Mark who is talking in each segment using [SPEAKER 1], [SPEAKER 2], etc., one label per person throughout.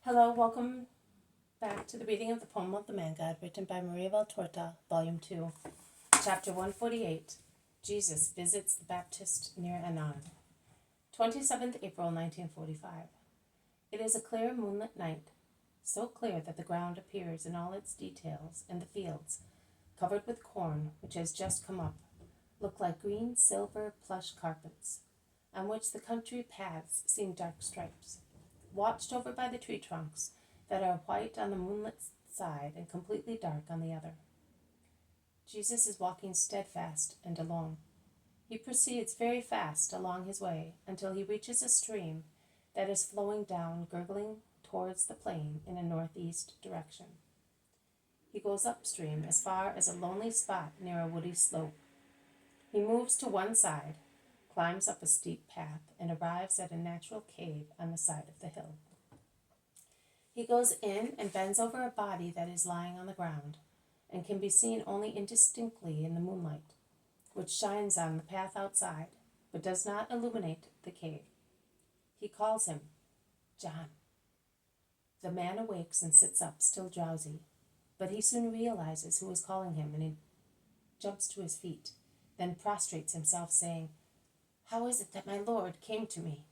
[SPEAKER 1] Hello, welcome back to the reading of the poem of the Man God, written by Maria Valtorta, Volume 2, Chapter 148, Jesus Visits the Baptist near Ennon, 27th April 1945. It is a clear moonlit night, so clear that the ground appears in all its details, and the fields, covered with corn which has just come up, look like green silver plush carpets, on which the country paths seem dark stripes, watched over by the tree trunks that are white on the moonlit side and completely dark on the other. Jesus is walking steadfast and alone. He proceeds very fast along his way until he reaches a stream that is flowing down, gurgling towards the plain in a northeast direction. He goes upstream as far as a lonely spot near a woody slope. He moves to one side, climbs up a steep path, and arrives at a natural cave on the side of the hill. He goes in and bends over a body that is lying on the ground, and can be seen only indistinctly in the moonlight, which shines on the path outside, but does not illuminate the cave. He calls him, "John." The man awakes and sits up, still drowsy, but he soon realizes who is calling him, and he jumps to his feet, then prostrates himself, saying, "How is it that my Lord came to me?"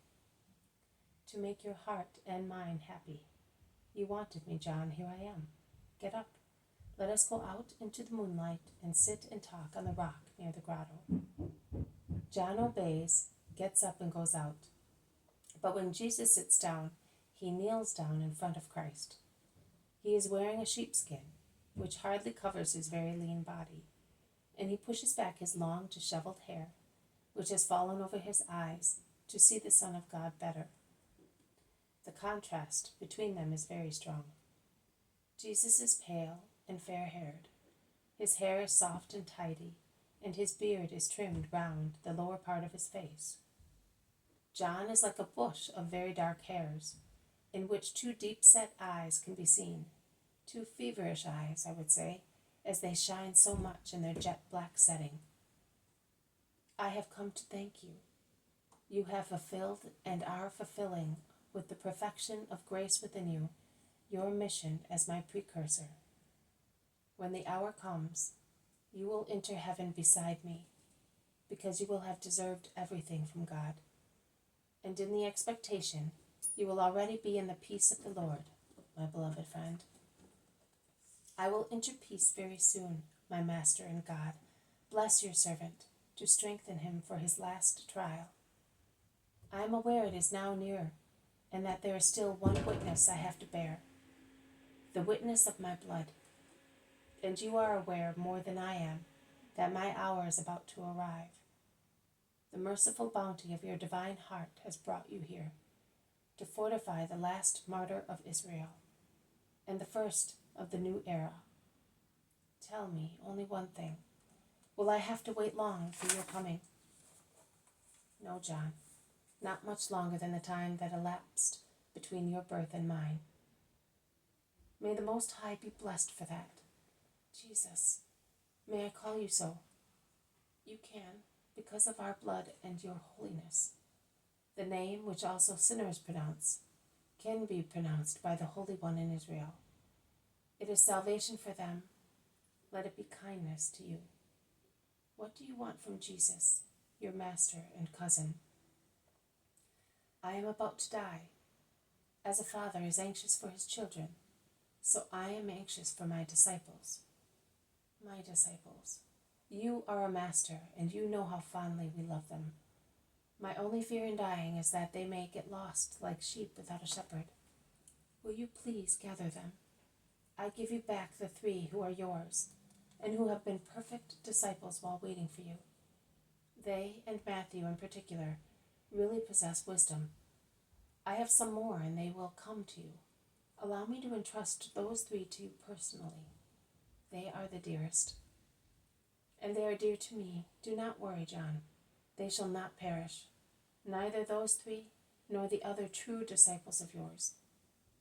[SPEAKER 1] "To make your heart and mine happy. You wanted me, John. Here I am. Get up. Let us go out into the moonlight and sit and talk on the rock near the grotto." John obeys, gets up, and goes out. But when Jesus sits down, he kneels down in front of Christ. He is wearing a sheepskin, which hardly covers his very lean body, and he pushes back his long, disheveled hair, which has fallen over his eyes, to see the Son of God better. The contrast between them is very strong. Jesus is pale and fair-haired. His hair is soft and tidy, and his beard is trimmed round the lower part of his face. John is like a bush of very dark hairs, in which two deep-set eyes can be seen, two feverish eyes, I would say, as they shine so much in their jet-black setting. "I have come to thank you. You have fulfilled and are fulfilling, with the perfection of grace within you, your mission as my precursor. When the hour comes, you will enter heaven beside me, because you will have deserved everything from God. And in the expectation, you will already be in the peace of the Lord, my beloved friend. I will enter peace very soon, my Master and God. Bless your servant, to strengthen him for his last trial. I am aware it is now near, and that there is still one witness I have to bear, the witness of my blood. And you are aware more than I am that my hour is about to arrive. The merciful bounty of your divine heart has brought you here, to fortify the last martyr of Israel, and the first of the new era. Tell me only one thing. Will I have to wait long for your coming?" "No, John, not much longer than the time that elapsed between your birth and mine." "May the Most High be blessed for that. Jesus, may I call you so?" "You can, because of our blood and your holiness. The name which also sinners pronounce can be pronounced by the Holy One in Israel. It is salvation for them. Let it be kindness to you. What do you want from Jesus, your master and cousin?" "I am about to die. As a father is anxious for his children, so I am anxious for my disciples." "My disciples. You are a master, and you know how fondly we love them. My only fear in dying is that they may get lost like sheep without a shepherd. Will you please gather them? I give you back the 3 who are yours, and who have been perfect disciples while waiting for you. They, and Matthew in particular, really possess wisdom. I have some more, and they will come to you. Allow me to entrust those 3 to you personally. They are the dearest. And they are dear to me. Do not worry, John. They shall not perish, neither those 3 nor the other true disciples of yours.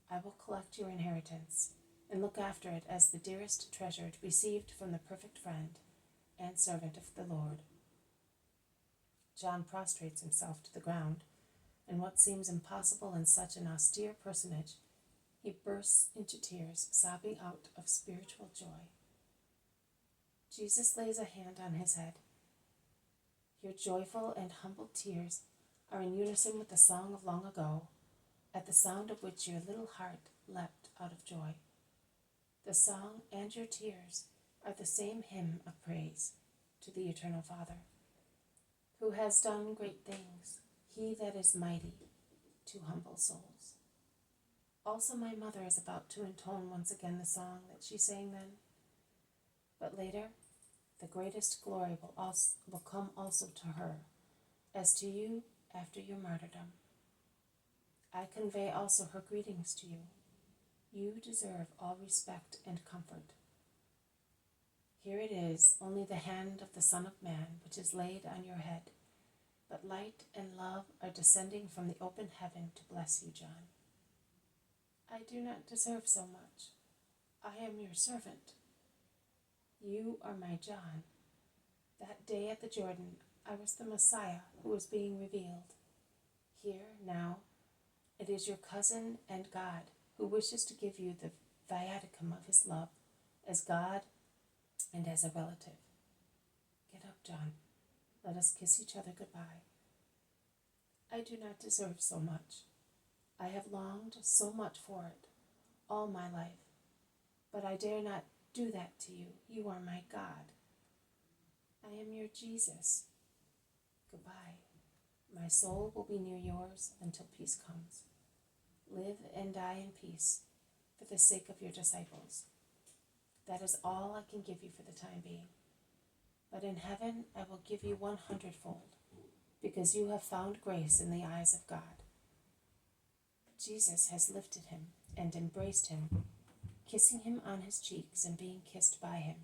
[SPEAKER 1] I will collect your inheritance and look after it as the dearest treasure received from the perfect friend and servant of the Lord." John prostrates himself to the ground, and what seems impossible in such an austere personage He bursts into tears, sobbing out of spiritual joy. Jesus lays a hand on his head. Your joyful and humble tears are in unison with the song of long ago, at the sound of which your little heart leapt out of joy. The song and your tears are the same hymn of praise to the Eternal Father, who has done great things, he that is mighty to humble souls. Also my mother is about to intone once again the song that she sang then, but later the greatest glory will come also to her, as to you after your martyrdom. I convey also her greetings to you. You deserve all respect and comfort. Here it is, only the hand of the Son of Man which is laid on your head, but light and love are descending from the open heaven to bless you, John. I do not deserve so much. I am your servant. You are my John. That day at the Jordan, I was the Messiah who was being revealed. Here, now, it is your cousin and God who wishes to give you the viaticum of his love as God and as a relative. Get up, John. Let us kiss each other goodbye. I do not deserve so much. I have longed so much for it all my life, but I dare not do that to you. You are my God. I am your Jesus. Goodbye. My soul will be near yours until peace comes. Live and die in peace for the sake of your disciples. That is all I can give you for the time being. But in heaven I will give you 100-fold, because you have found grace in the eyes of God. Jesus has lifted him and embraced him, kissing him on his cheeks and being kissed by him.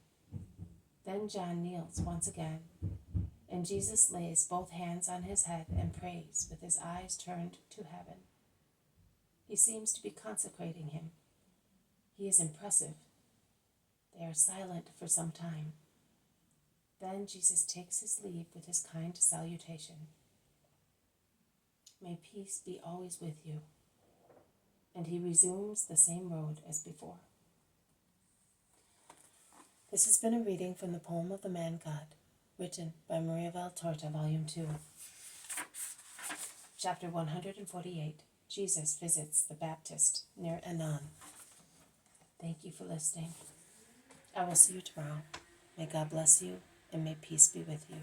[SPEAKER 1] Then John kneels once again, and Jesus lays both hands on his head and prays with his eyes turned to heaven. He seems to be consecrating him. He is impressive. They are silent for some time. Then Jesus takes his leave with his kind salutation. May peace be always with you. And he resumes the same road as before. This has been a reading from the poem of the Man God, written by Maria Valtorta, Volume 2. Chapter 148, Jesus visits the Baptist near Ennon. Thank you for listening. I will see you tomorrow. May God bless you, and may peace be with you.